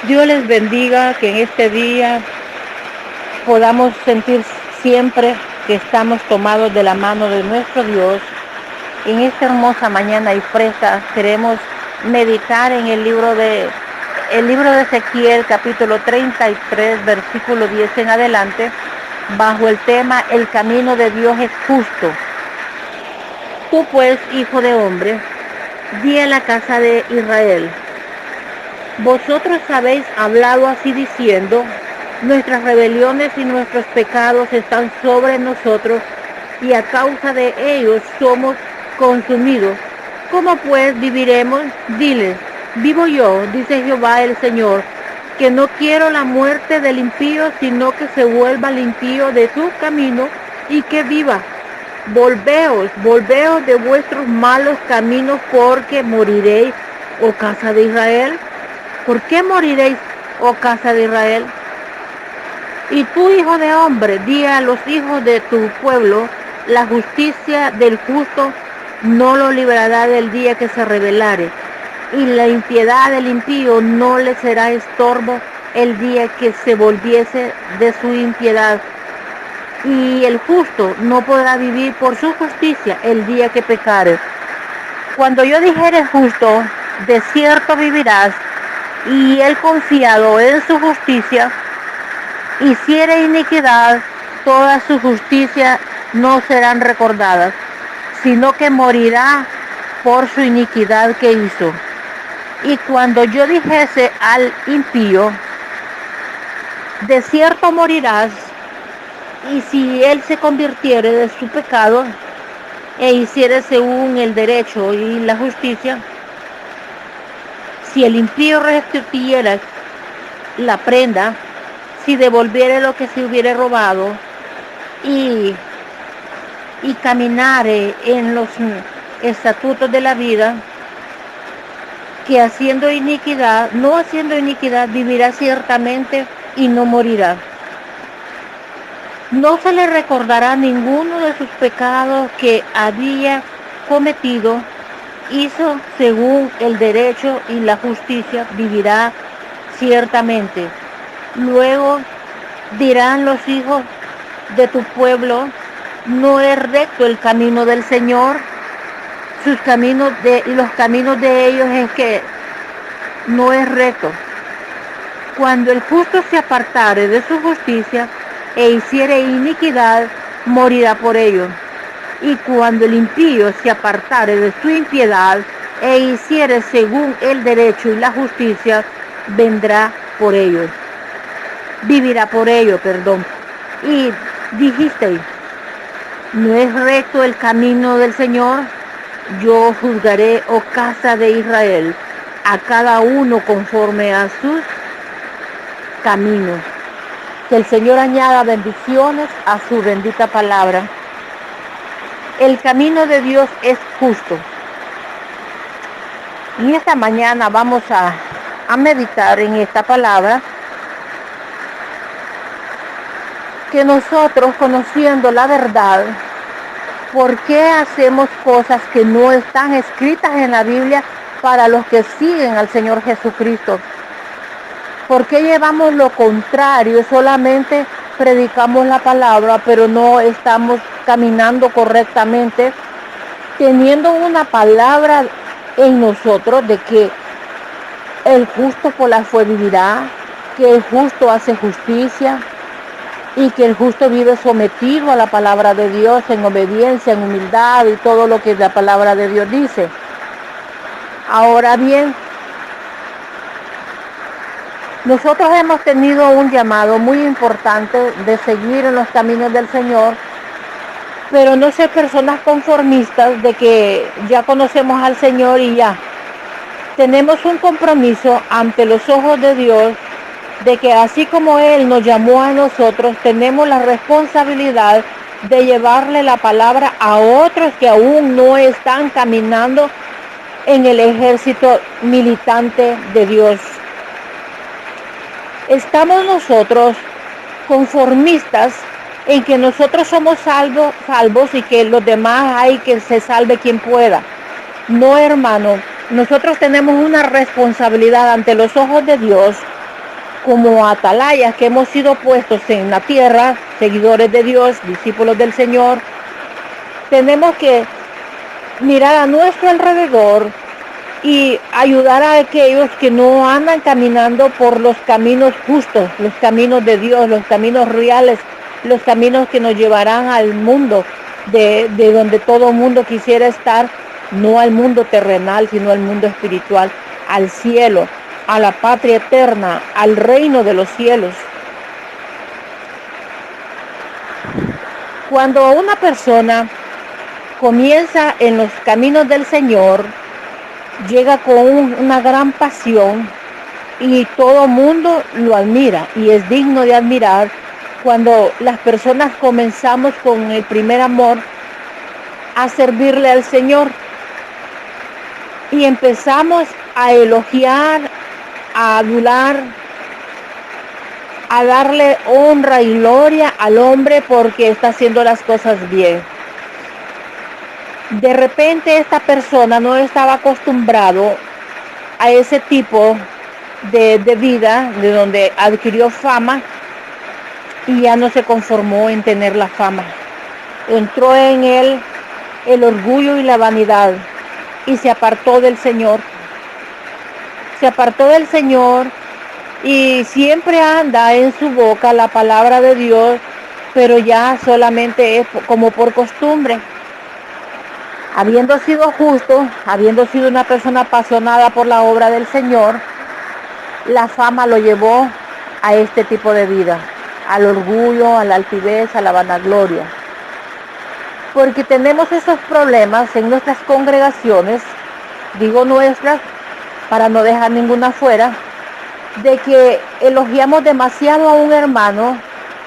Dios les bendiga, que en este día podamos sentir siempre que estamos tomados de la mano de nuestro Dios. En esta hermosa mañana y fresca queremos meditar en el libro de Ezequiel, capítulo 33, versículo 10 en adelante, bajo el tema El camino de Dios es justo. Tú pues, hijo de hombre, di a la casa de Israel: vosotros habéis hablado así diciendo, nuestras rebeliones y nuestros pecados están sobre nosotros, y a causa de ellos somos consumidos. ¿Cómo pues viviremos? Diles: vivo yo, dice Jehová el Señor, que no quiero la muerte del impío, sino que se vuelva el impío de su camino y que viva. Volveos de vuestros malos caminos, porque moriréis, oh casa de Israel. ¿Por qué moriréis, oh casa de Israel? Y tú, hijo de hombre, di a los hijos de tu pueblo: la justicia del justo no lo librará del día que se rebelare, y la impiedad del impío no le será estorbo el día que se volviese de su impiedad. Y el justo no podrá vivir por su justicia el día que pecare. Cuando yo dijere justo, de cierto vivirás, y él confiado en su justicia, hiciere iniquidad, toda su justicia no serán recordadas, sino que morirá por su iniquidad que hizo. Y cuando yo dijese al impío: de cierto morirás, y si él se convirtiere de su pecado e hiciere según el derecho y la justicia, si el impío restituyera la prenda, si devolviere lo que se hubiere robado, y caminare en los estatutos de la vida, que no haciendo iniquidad, vivirá ciertamente y no morirá. No se le recordará ninguno de sus pecados que había cometido. Hizo según el derecho y la justicia, vivirá ciertamente. Luego dirán los hijos de tu pueblo: no es recto el camino del Señor. Y los caminos de ellos es que no es recto. Cuando el justo se apartare de su justicia e hiciere iniquidad, morirá por ello. Y cuando el impío se apartare de su impiedad e hiciere según el derecho y la justicia, vivirá por ello. Y dijisteis: ¿no es recto el camino del Señor? Yo juzgaré, oh casa de Israel, a cada uno conforme a sus caminos. Que el Señor añada bendiciones a su bendita palabra. El camino de Dios es justo. Y esta mañana vamos a meditar en esta palabra, que nosotros, conociendo la verdad, ¿por qué hacemos cosas que no están escritas en la Biblia para los que siguen al Señor Jesucristo? ¿Por qué llevamos lo contrario? Solamente predicamos la palabra, pero no estamos caminando correctamente, teniendo una palabra en nosotros de que el justo por la fe vivirá, que el justo hace justicia y que el justo vive sometido a la palabra de Dios, en obediencia, en humildad y todo lo que la palabra de Dios dice. Ahora bien, nosotros hemos tenido un llamado muy importante de seguir en los caminos del Señor, pero no ser personas conformistas de que ya conocemos al Señor y ya. Tenemos un compromiso ante los ojos de Dios de que así como Él nos llamó a nosotros, tenemos la responsabilidad de llevarle la palabra a otros que aún no están caminando en el ejército militante de Dios. Estamos nosotros conformistas en que nosotros somos salvos y que los demás hay que se salve quien pueda. No, hermano, nosotros tenemos una responsabilidad ante los ojos de Dios como atalayas que hemos sido puestos en la tierra, seguidores de Dios, discípulos del Señor, tenemos que mirar a nuestro alrededor y ayudar a aquellos que no andan caminando por los caminos justos, los caminos de Dios, los caminos reales, los caminos que nos llevarán al mundo de donde todo mundo quisiera estar, no al mundo terrenal, sino al mundo espiritual, al cielo, a la patria eterna, al reino de los cielos. Cuando una persona comienza en los caminos del Señor, llega con una gran pasión y todo mundo lo admira y es digno de admirar cuando las personas comenzamos con el primer amor a servirle al Señor y empezamos a elogiar, a adular, a darle honra y gloria al hombre porque está haciendo las cosas bien. De repente esta persona no estaba acostumbrado a ese tipo de vida, de donde adquirió fama y ya no se conformó en tener la fama. Entró en él el orgullo y la vanidad y se apartó del Señor. Se apartó del Señor y siempre anda en su boca la palabra de Dios, pero ya solamente es como por costumbre. Habiendo sido justo, habiendo sido una persona apasionada por la obra del Señor, la fama lo llevó a este tipo de vida, al orgullo, a la altivez, a la vanagloria. Porque tenemos esos problemas en nuestras congregaciones, digo nuestras, para no dejar ninguna fuera, de que elogiamos demasiado a un hermano,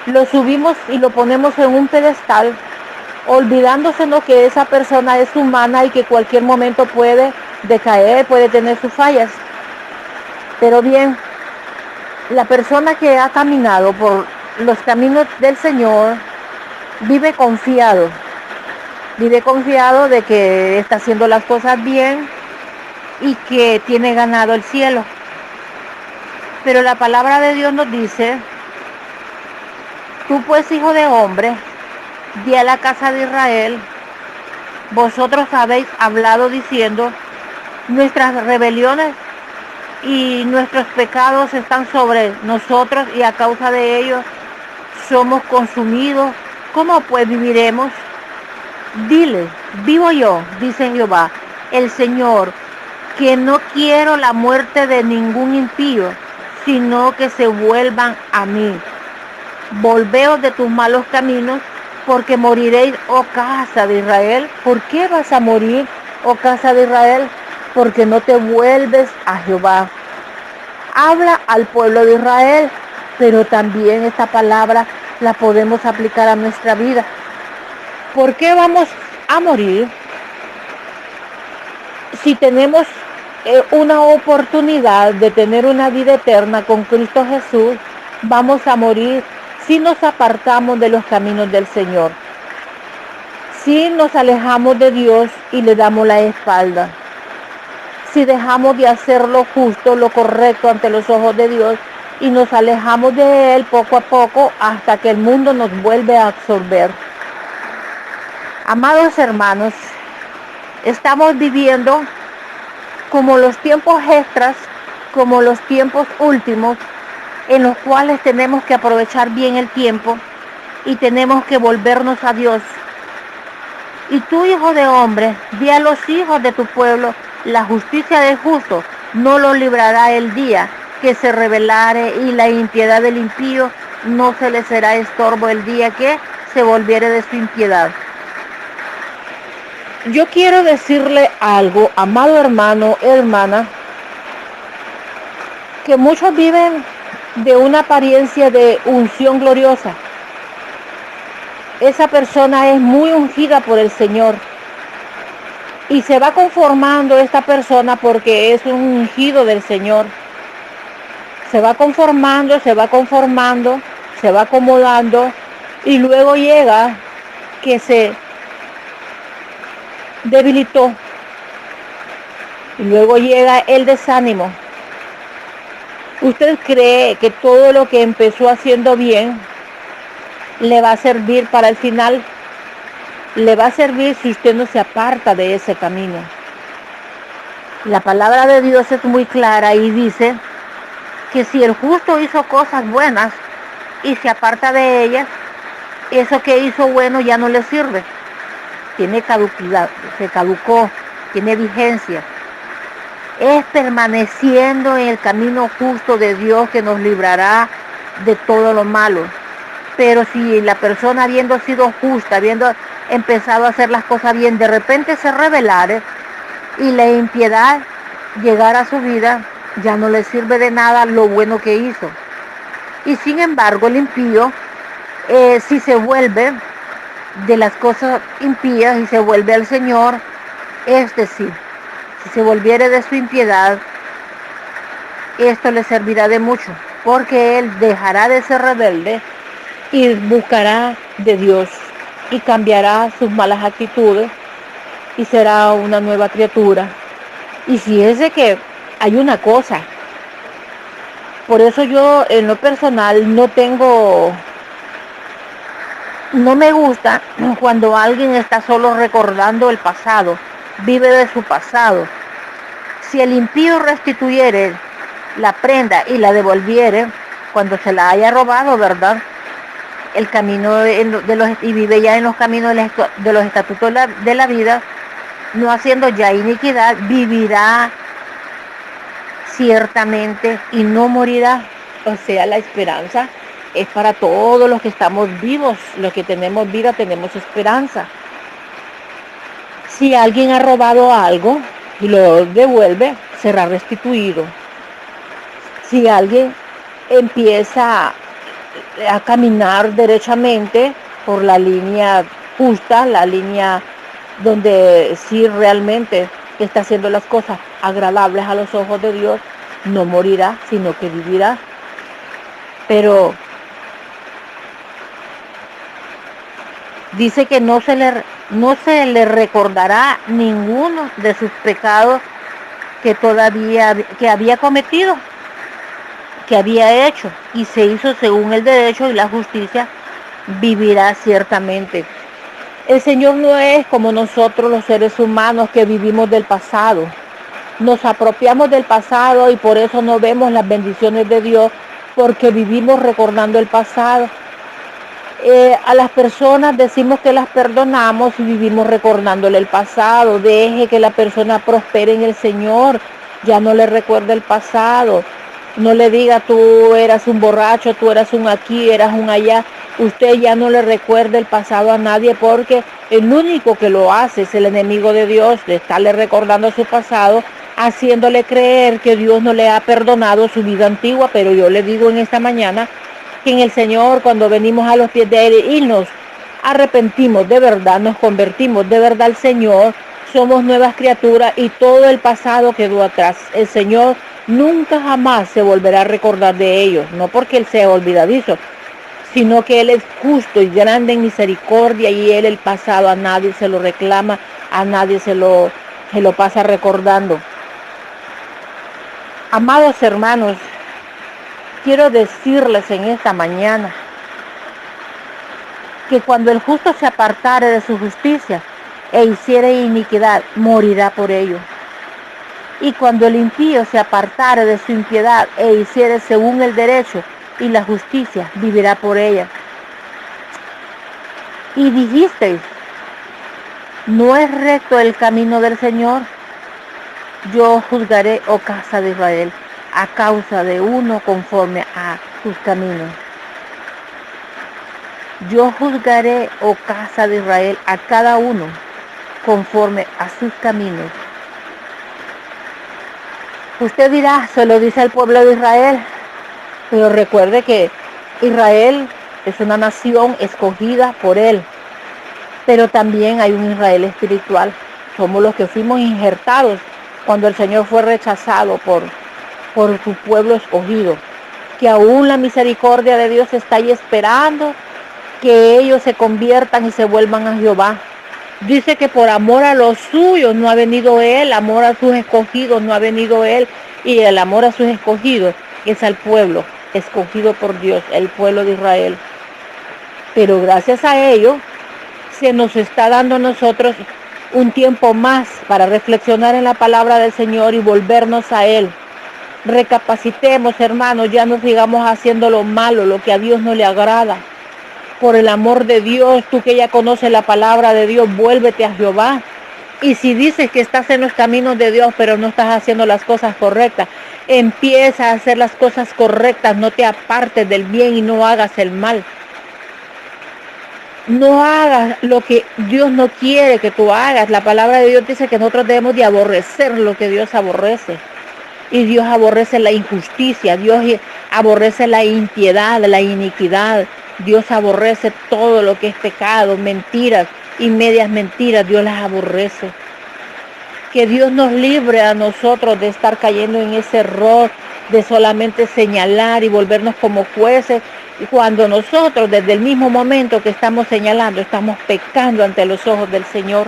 lo subimos y lo ponemos en un pedestal, olvidándosenos que esa persona es humana y que cualquier momento puede decaer, puede tener sus fallas. Pero bien, la persona que ha caminado por los caminos del Señor vive confiado de que está haciendo las cosas bien y que tiene ganado el cielo. Pero la palabra de Dios nos dice: tú pues, hijo de hombre, di a la casa de Israel, vosotros habéis hablado diciendo, nuestras rebeliones y nuestros pecados están sobre nosotros y a causa de ellos somos consumidos. ¿Cómo pues viviremos? Dile, vivo yo, dice Jehová, el Señor, que no quiero la muerte de ningún impío, sino que se vuelvan a mí. Volveos de tus malos caminos, porque moriréis, oh casa de Israel. ¿Por qué vas a morir, oh casa de Israel? Porque no te vuelves a Jehová. Habla al pueblo de Israel, pero también esta palabra la podemos aplicar a nuestra vida. ¿Por qué vamos a morir si tenemos una oportunidad de tener una vida eterna con Cristo Jesús? Vamos a morir si nos apartamos de los caminos del Señor, si nos alejamos de Dios y le damos la espalda, si dejamos de hacer lo justo, lo correcto ante los ojos de Dios y nos alejamos de Él poco a poco hasta que el mundo nos vuelve a absorber. Amados hermanos, estamos viviendo como los tiempos extras, como los tiempos últimos, en los cuales tenemos que aprovechar bien el tiempo y tenemos que volvernos a Dios. Y tú, hijo de hombre, di a los hijos de tu pueblo, la justicia del justo no lo librará el día que se rebelare, y la impiedad del impío no se le será estorbo el día que se volviere de su impiedad. Yo quiero decirle algo, amado hermano, hermana, que muchos viven de una apariencia de unción gloriosa. Esa persona es muy ungida por el Señor y se va conformando esta persona porque es un ungido del Señor. Se va conformando, se va acomodando y luego llega que se debilitó y luego llega el desánimo. ¿Usted cree que todo lo que empezó haciendo bien le va a servir para el final? Le va a servir si usted no se aparta de ese camino. La palabra de Dios es muy clara y dice que si el justo hizo cosas buenas y se aparta de ellas, eso que hizo bueno ya no le sirve. Tiene caducidad, se caducó, tiene vigencia. Es permaneciendo en el camino justo de Dios que nos librará de todo lo malo. Pero si la persona, habiendo sido justa, habiendo empezado a hacer las cosas bien, de repente se rebelare y la impiedad llegara a su vida, ya no le sirve de nada lo bueno que hizo. Y sin embargo, el impío, si se vuelve de las cosas impías y se vuelve al Señor, es decir, si se volviere de su impiedad, esto le servirá de mucho, porque él dejará de ser rebelde y buscará de Dios y cambiará sus malas actitudes y será una nueva criatura. Y si es de que hay una cosa, por eso yo en lo personal no me gusta cuando alguien está solo recordando el pasado, vive de su pasado. Si el impío restituyere la prenda y la devolviere cuando se la haya robado, ¿verdad? El camino y vive ya en los caminos de los estatutos de la vida, no haciendo ya iniquidad, vivirá ciertamente y no morirá. O sea, la esperanza es para todos los que estamos vivos, los que tenemos vida, tenemos esperanza. Si alguien ha robado algo y lo devuelve, será restituido. Si alguien empieza a caminar derechamente por la línea justa, la línea donde sí realmente está haciendo las cosas agradables a los ojos de Dios, no morirá, sino que vivirá. Pero dice que no se le recordará ninguno de sus pecados que había cometido, que había hecho, y se hizo según el derecho y la justicia, vivirá ciertamente. El Señor no es como nosotros los seres humanos que vivimos del pasado. Nos apropiamos del pasado y por eso no vemos las bendiciones de Dios, porque vivimos recordando el pasado. A las personas decimos que las perdonamos y vivimos recordándole el pasado. Deje que la persona prospere en el Señor, ya no le recuerde el pasado. No le diga tú eras un borracho, tú eras un aquí, eras un allá. Usted ya no le recuerde el pasado a nadie, porque el único que lo hace es el enemigo de Dios, de estarle recordando su pasado, haciéndole creer que Dios no le ha perdonado su vida antigua. Pero yo le digo en esta mañana que en el Señor, cuando venimos a los pies de Él y nos arrepentimos de verdad, nos convertimos de verdad al Señor, somos nuevas criaturas y todo el pasado quedó atrás. El Señor nunca jamás se volverá a recordar de ellos, no porque Él sea olvidadizo, sino que Él es justo y grande en misericordia, y Él el pasado a nadie se lo reclama, a nadie se lo pasa recordando. Amados hermanos, quiero decirles en esta mañana que cuando el justo se apartare de su justicia e hiciere iniquidad, morirá por ello. Y cuando el impío se apartare de su impiedad e hiciere según el derecho y la justicia, vivirá por ella. Y dijisteis, ¿no es recto el camino del Señor? Yo juzgaré, oh casa de Israel, a causa de uno conforme a sus caminos. Yo juzgaré, oh casa de Israel, a cada uno conforme a sus caminos. Usted dirá, se lo dice al pueblo de Israel, pero recuerde que Israel es una nación escogida por Él, pero también hay un Israel espiritual. Somos los que fuimos injertados cuando el Señor fue rechazado por su pueblo escogido, que aún la misericordia de Dios está ahí esperando que ellos se conviertan y se vuelvan a Jehová. Dice que por amor a los suyos no ha venido Él, amor a sus escogidos no ha venido Él, y el amor a sus escogidos es al pueblo escogido por Dios, el pueblo de Israel. Pero gracias a ello, se nos está dando a nosotros un tiempo más para reflexionar en la palabra del Señor y volvernos a Él. Recapacitemos, hermanos, ya no sigamos haciendo lo malo, lo que a Dios no le agrada. Por el amor de Dios, tú que ya conoces la palabra de Dios, vuélvete a Jehová. Y si dices que estás en los caminos de Dios, pero no estás haciendo las cosas correctas, empieza a hacer las cosas correctas, no te apartes del bien y no hagas el mal. No hagas lo que Dios no quiere que tú hagas. La palabra de Dios dice que nosotros debemos de aborrecer lo que Dios aborrece. Y Dios aborrece la injusticia, Dios aborrece la impiedad, la iniquidad. Dios aborrece todo lo que es pecado, mentiras y medias mentiras, Dios las aborrece. Que Dios nos libre a nosotros de estar cayendo en ese error de solamente señalar y volvernos como jueces. Y cuando nosotros, desde el mismo momento que estamos señalando, estamos pecando ante los ojos del Señor.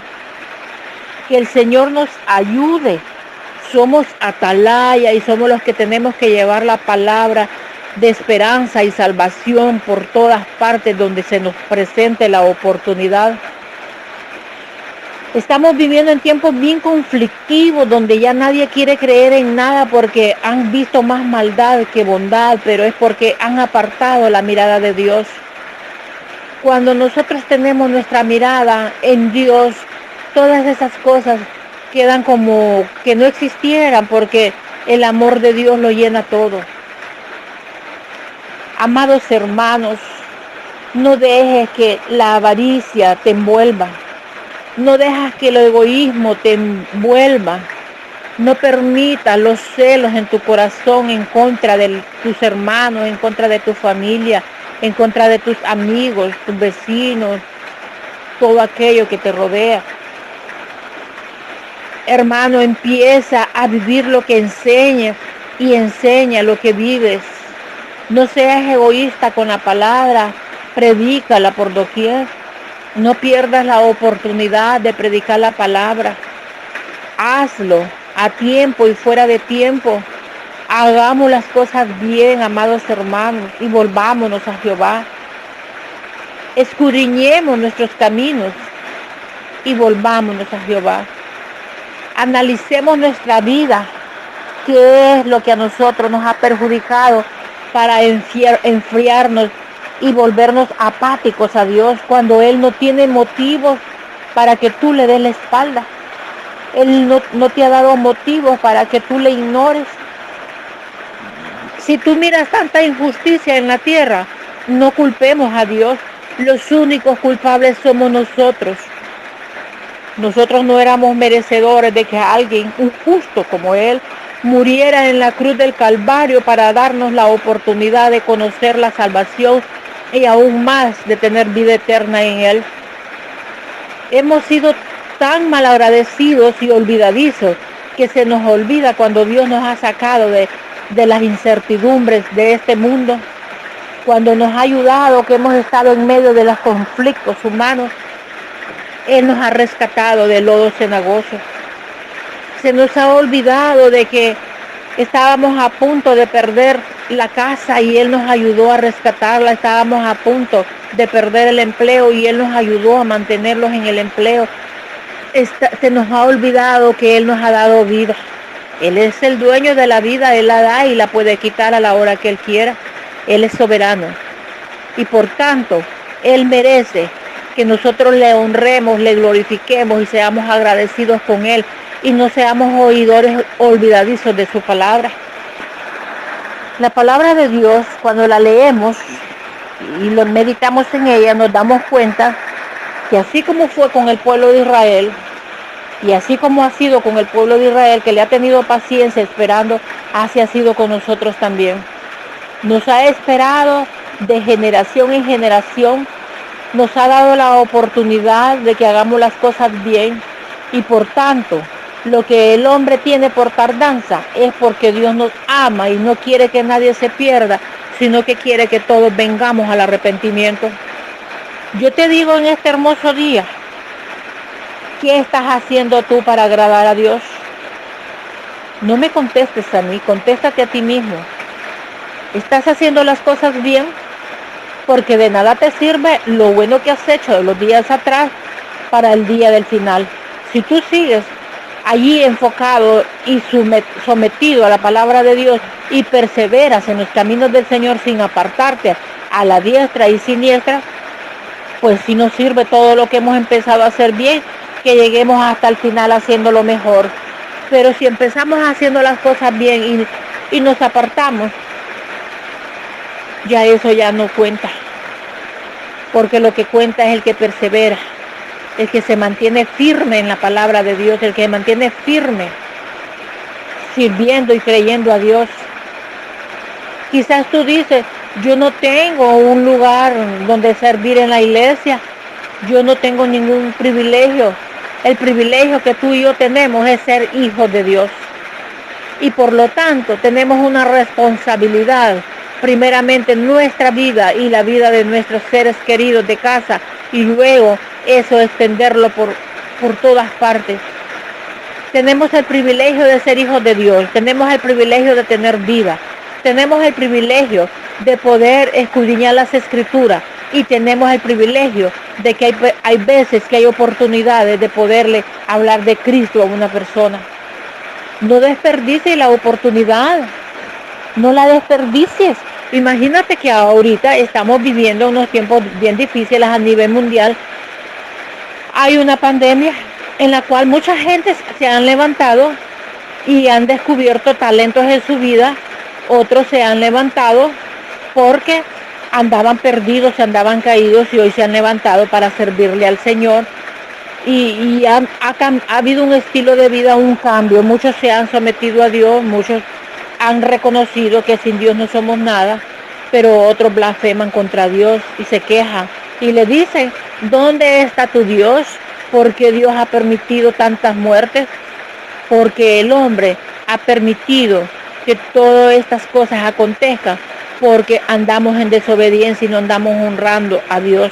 Que el Señor nos ayude. Somos atalaya y somos los que tenemos que llevar la palabra de esperanza y salvación por todas partes donde se nos presente la oportunidad. Estamos viviendo en tiempos bien conflictivos donde ya nadie quiere creer en nada porque han visto más maldad que bondad, pero es porque han apartado la mirada de Dios. Cuando nosotros tenemos nuestra mirada en Dios, todas esas cosas quedan como que no existieran porque el amor de Dios lo llena todo. Amados hermanos, no dejes que la avaricia te envuelva. No dejes que el egoísmo te envuelva. No permitas los celos en tu corazón en contra de tus hermanos, en contra de tu familia, en contra de tus amigos, tus vecinos, todo aquello que te rodea. Hermano, empieza a vivir lo que enseñas y enseña lo que vives. No seas egoísta con la palabra, predícala por doquier. No pierdas la oportunidad de predicar la palabra. Hazlo a tiempo y fuera de tiempo. Hagamos las cosas bien, amados hermanos, y volvámonos a Jehová. Escudriñemos nuestros caminos y volvámonos a Jehová. Analicemos nuestra vida, qué es lo que a nosotros nos ha perjudicado para enfriarnos y volvernos apáticos a Dios cuando Él no tiene motivos para que tú le des la espalda. Él no te ha dado motivos para que tú le ignores. Si tú miras tanta injusticia en la tierra, no culpemos a Dios. Los únicos culpables somos nosotros. Nosotros no éramos merecedores de que alguien, un justo como Él, muriera en la cruz del Calvario para darnos la oportunidad de conocer la salvación y aún más de tener vida eterna en Él. Hemos sido tan malagradecidos y olvidadizos que se nos olvida cuando Dios nos ha sacado de las incertidumbres de este mundo, cuando nos ha ayudado, que hemos estado en medio de los conflictos humanos. Él nos ha rescatado del lodo cenagoso. Se nos ha olvidado de que estábamos a punto de perder la casa y Él nos ayudó a rescatarla. Estábamos a punto de perder el empleo y Él nos ayudó a mantenerlos en el empleo. Se nos ha olvidado que Él nos ha dado vida. Él es el dueño de la vida, Él la da y la puede quitar a la hora que Él quiera. Él es soberano. Y por tanto, Él merece que nosotros le honremos, le glorifiquemos y seamos agradecidos con Él y no seamos oidores olvidadizos de su palabra. La palabra de Dios, cuando la leemos y lo meditamos en ella, nos damos cuenta que así como fue con el pueblo de Israel y así como ha sido con el pueblo de Israel, que le ha tenido paciencia esperando, así ha sido con nosotros también. Nos ha esperado de generación en generación. Nos ha dado la oportunidad de que hagamos las cosas bien y por tanto, lo que el hombre tiene por tardanza es porque Dios nos ama y no quiere que nadie se pierda, sino que quiere que todos vengamos al arrepentimiento. Yo te digo en este hermoso día, ¿qué estás haciendo tú para agradar a Dios? No me contestes a mí, contéstate a ti mismo. ¿Estás haciendo las cosas bien? Porque de nada te sirve lo bueno que has hecho de los días atrás para el día del final. Si tú sigues allí enfocado y sometido a la palabra de Dios y perseveras en los caminos del Señor sin apartarte a la diestra y siniestra, pues si nos sirve todo lo que hemos empezado a hacer bien, que lleguemos hasta el final haciéndolo mejor. Pero si empezamos haciendo las cosas bien y nos apartamos, ya eso ya no cuenta. Porque lo que cuenta es el que persevera, el que se mantiene firme en la palabra de Dios, el que se mantiene firme, sirviendo y creyendo a Dios. Quizás tú dices, yo no tengo un lugar donde servir en la iglesia, yo no tengo ningún privilegio. El privilegio que tú y yo tenemos es ser hijos de Dios. Y por lo tanto tenemos una responsabilidad, primeramente en nuestra vida y la vida de nuestros seres queridos de casa, y luego eso extenderlo por todas partes. Tenemos el privilegio de ser hijos de Dios, tenemos el privilegio de tener vida, tenemos el privilegio de poder escudriñar las escrituras y tenemos el privilegio de que hay veces que hay oportunidades de poderle hablar de Cristo a una persona. No desperdicies la oportunidad, no la desperdicies. Imagínate que ahorita estamos viviendo unos tiempos bien difíciles a nivel mundial. Hay una pandemia en la cual mucha gente se han levantado y han descubierto talentos en su vida. Otros se han levantado porque andaban perdidos, se andaban caídos y hoy se han levantado para servirle al Señor. Y ha habido un estilo de vida, un cambio. Muchos se han sometido a Dios, muchos han reconocido que sin Dios no somos nada, pero otros blasfeman contra Dios y se quejan y le dicen, ¿dónde está tu Dios? ¿Por qué Dios ha permitido tantas muertes? Porque el hombre ha permitido que todas estas cosas acontezcan porque andamos en desobediencia y no andamos honrando a Dios.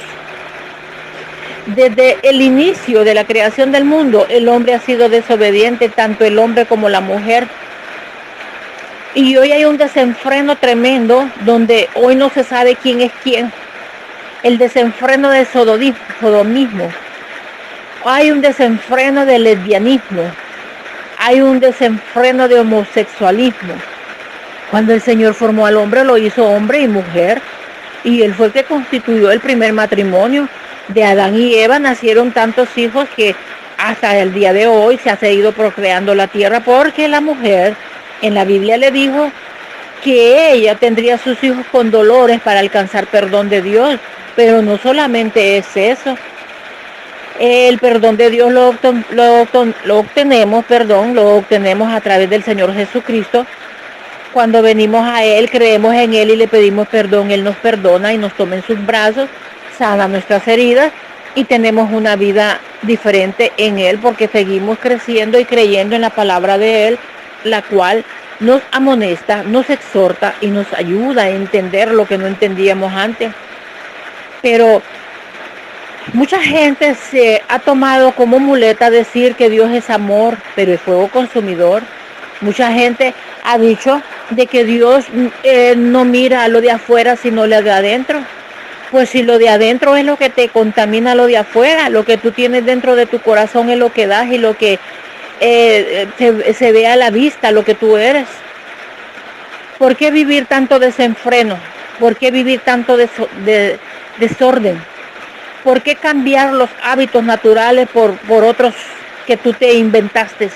Desde el inicio de la creación del mundo, el hombre ha sido desobediente, tanto el hombre como la mujer. Y hoy hay un desenfreno tremendo, donde hoy no se sabe quién es quién. El desenfreno del sodomismo. Hay un desenfreno del lesbianismo. Hay un desenfreno de homosexualismo. Cuando el Señor formó al hombre, lo hizo hombre y mujer. Y Él fue el que constituyó el primer matrimonio. De Adán y Eva nacieron tantos hijos que hasta el día de hoy se ha seguido procreando la tierra, porque la mujer en la Biblia le dijo que ella tendría sus hijos con dolores para alcanzar perdón de Dios. Pero no solamente es eso. El perdón de Dios lo obtenemos a través del Señor Jesucristo. Cuando venimos a Él, creemos en Él y le pedimos perdón, Él nos perdona y nos toma en sus brazos, sana nuestras heridas y tenemos una vida diferente en Él porque seguimos creciendo y creyendo en la palabra de Él, la cual nos amonesta, nos exhorta y nos ayuda a entender lo que no entendíamos antes. Pero mucha gente se ha tomado como muleta decir que Dios es amor, pero es fuego consumidor. Mucha gente ha dicho de que Dios no mira a lo de afuera, sino lo de adentro. Pues si lo de adentro es lo que te contamina lo de afuera, lo que tú tienes dentro de tu corazón es lo que das y lo que se ve a la vista, lo que tú eres. ¿Por qué vivir tanto desenfreno? ¿Por qué vivir tanto desorden? ¿Por qué cambiar los hábitos naturales por otros que tú te inventaste?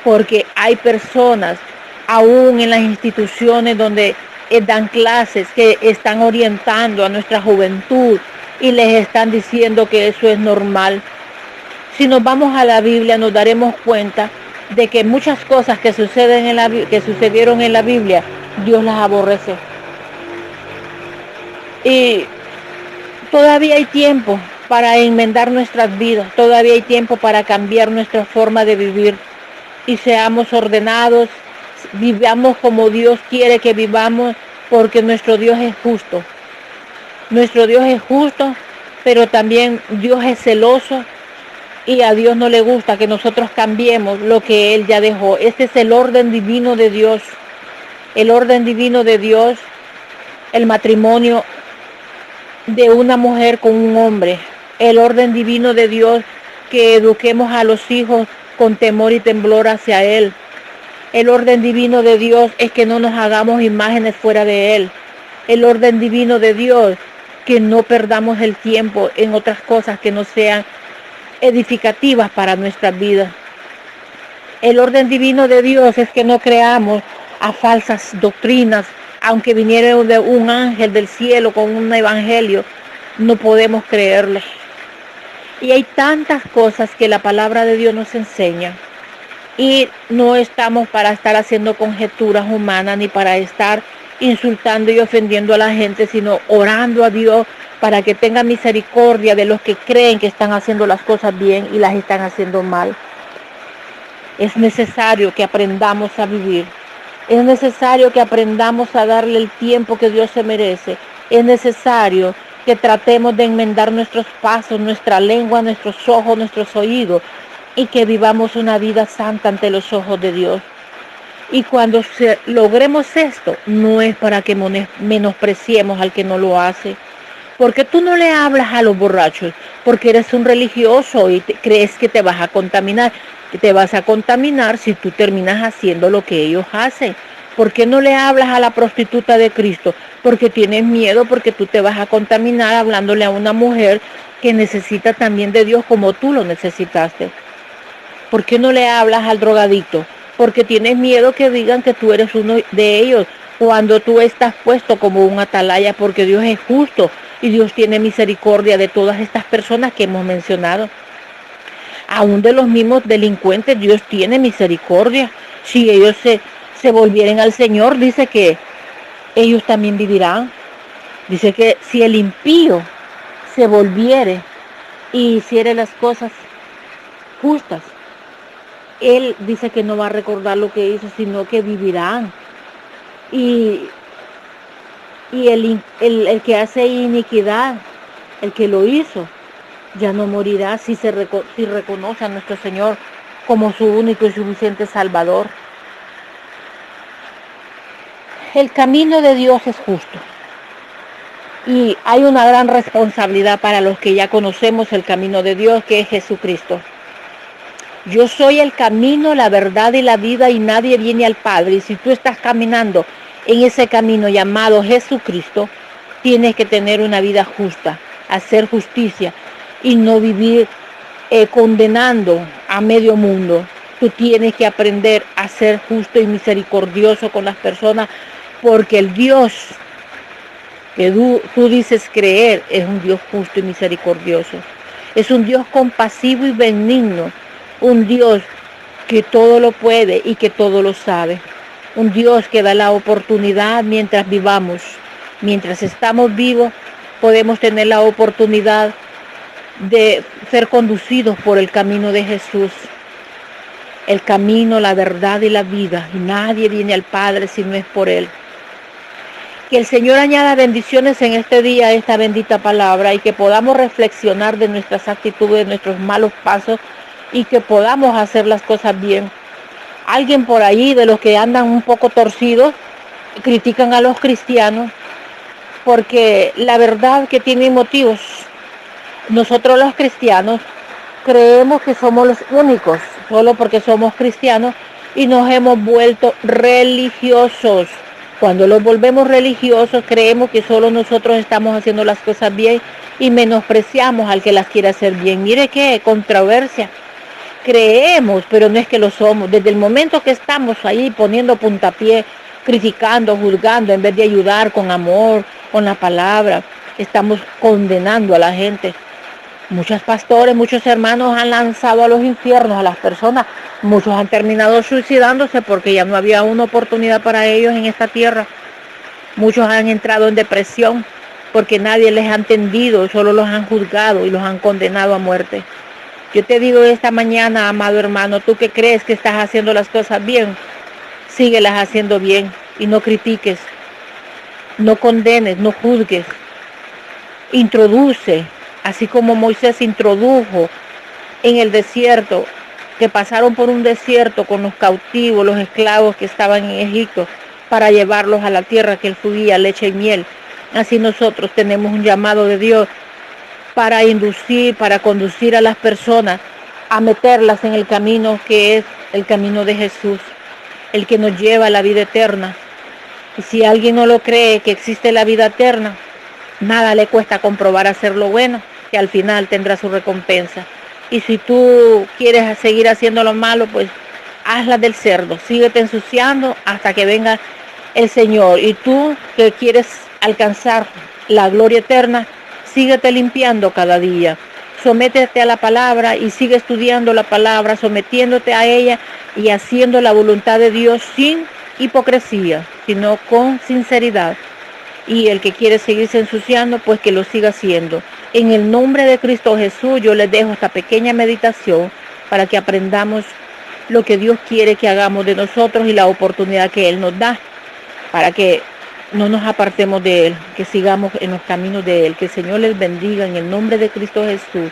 Porque hay personas, aún en las instituciones donde dan clases, que están orientando a nuestra juventud y les están diciendo que eso es normal. Si nos vamos a la Biblia, nos daremos cuenta de que muchas cosas que sucedieron en la Biblia, Dios las aborrece. Y todavía hay tiempo para enmendar nuestras vidas, todavía hay tiempo para cambiar nuestra forma de vivir y seamos ordenados, vivamos como Dios quiere que vivamos, porque nuestro Dios es justo. Nuestro Dios es justo, pero también Dios es celoso y a Dios no le gusta que nosotros cambiemos lo que Él ya dejó. Este es el orden divino de Dios. El orden divino de Dios el matrimonio de una mujer con un hombre, el orden divino de Dios, que eduquemos a los hijos con temor y temblor hacia Él. El orden divino de Dios es que no nos hagamos imágenes fuera de Él. El orden divino de Dios, que no perdamos el tiempo en otras cosas que no sean edificativas para nuestras vidas. El orden divino de Dios es que no creamos a falsas doctrinas, aunque viniera de un ángel del cielo con un evangelio, no podemos creerle. Y hay tantas cosas que la palabra de Dios nos enseña. Y no estamos para estar haciendo conjeturas humanas ni para estar insultando y ofendiendo a la gente, sino orando a Dios para que tenga misericordia de los que creen que están haciendo las cosas bien y las están haciendo mal. Es necesario que aprendamos a vivir. Es necesario que aprendamos a darle el tiempo que Dios se merece. Es necesario que tratemos de enmendar nuestros pasos, nuestra lengua, nuestros ojos, nuestros oídos, y que vivamos una vida santa ante los ojos de Dios. Y cuando logremos esto, no es para que menospreciemos al que no lo hace. Porque tú no le hablas a los borrachos, porque eres un religioso y crees que te vas a contaminar. Te vas a contaminar si tú terminas haciendo lo que ellos hacen. ¿Por qué no le hablas a la prostituta de Cristo? Porque tienes miedo, porque tú te vas a contaminar hablándole a una mujer que necesita también de Dios como tú lo necesitaste. ¿Por qué no le hablas al drogadicto? Porque tienes miedo que digan que tú eres uno de ellos, cuando tú estás puesto como un atalaya, porque Dios es justo y Dios tiene misericordia de todas estas personas que hemos mencionado. Aún de los mismos delincuentes Dios tiene misericordia. Si ellos se volvieren al Señor, dice que ellos también vivirán. Dice que si el impío se volviere y hiciere las cosas justas, Él dice que no va a recordar lo que hizo, sino que vivirán. Y el que hace iniquidad, el que lo hizo, ya no morirá si reconoce a nuestro Señor como su único y suficiente Salvador. El camino de Dios es justo. Y hay una gran responsabilidad para los que ya conocemos el camino de Dios, que es Jesucristo. Yo soy el camino, la verdad y la vida, y nadie viene al Padre. Y si tú estás caminando en ese camino llamado Jesucristo, tienes que tener una vida justa, hacer justicia y no vivir condenando a medio mundo. Tú tienes que aprender a ser justo y misericordioso con las personas, porque el Dios que tú dices creer es un Dios justo y misericordioso. Es un Dios compasivo y benigno. Un Dios que todo lo puede y que todo lo sabe. Un Dios que da la oportunidad mientras vivamos. Mientras estamos vivos, podemos tener la oportunidad de ser conducidos por el camino de Jesús. El camino, la verdad y la vida. Nadie viene al Padre si no es por Él. Que el Señor añada bendiciones en este día, esta bendita palabra, y que podamos reflexionar de nuestras actitudes, de nuestros malos pasos, y que podamos hacer las cosas bien. Alguien por ahí de los que andan un poco torcidos critican a los cristianos porque la verdad que tienen motivos. Nosotros los cristianos creemos que somos los únicos solo porque somos cristianos y nos hemos vuelto religiosos. Cuando los volvemos religiosos creemos que solo nosotros estamos haciendo las cosas bien y menospreciamos al que las quiere hacer bien. Mire qué controversia. Creemos, pero no es que lo somos. Desde el momento que estamos ahí poniendo puntapié, criticando, juzgando, en vez de ayudar con amor, con la palabra, estamos condenando a la gente. Muchos pastores, muchos hermanos han lanzado a los infiernos a las personas. Muchos han terminado suicidándose porque ya no había una oportunidad para ellos en esta tierra. Muchos han entrado en depresión porque nadie les ha entendido, solo los han juzgado y los han condenado a muerte. Yo te digo esta mañana, amado hermano, tú que crees que estás haciendo las cosas bien, síguelas haciendo bien y no critiques, no condenes, no juzgues. Introduce, así como Moisés introdujo en el desierto, que pasaron por un desierto con los cautivos, los esclavos que estaban en Egipto, para llevarlos a la tierra que él fluía leche y miel. Así nosotros tenemos un llamado de Dios para inducir, para conducir a las personas, a meterlas en el camino que es el camino de Jesús, el que nos lleva a la vida eterna. Y si alguien no lo cree que existe la vida eterna, nada le cuesta comprobar hacer lo bueno, que al final tendrá su recompensa. Y si tú quieres seguir haciendo lo malo, pues hazla del cerdo, síguete ensuciando hasta que venga el Señor. Y tú que quieres alcanzar la gloria eterna, síguete limpiando cada día. Sométete a la palabra y sigue estudiando la palabra, sometiéndote a ella y haciendo la voluntad de Dios sin hipocresía, sino con sinceridad. Y el que quiere seguirse ensuciando, pues que lo siga haciendo. En el nombre de Cristo Jesús, yo les dejo esta pequeña meditación para que aprendamos lo que Dios quiere que hagamos de nosotros y la oportunidad que Él nos da, para que no nos apartemos de Él, que sigamos en los caminos de Él. Que el Señor les bendiga en el nombre de Cristo Jesús.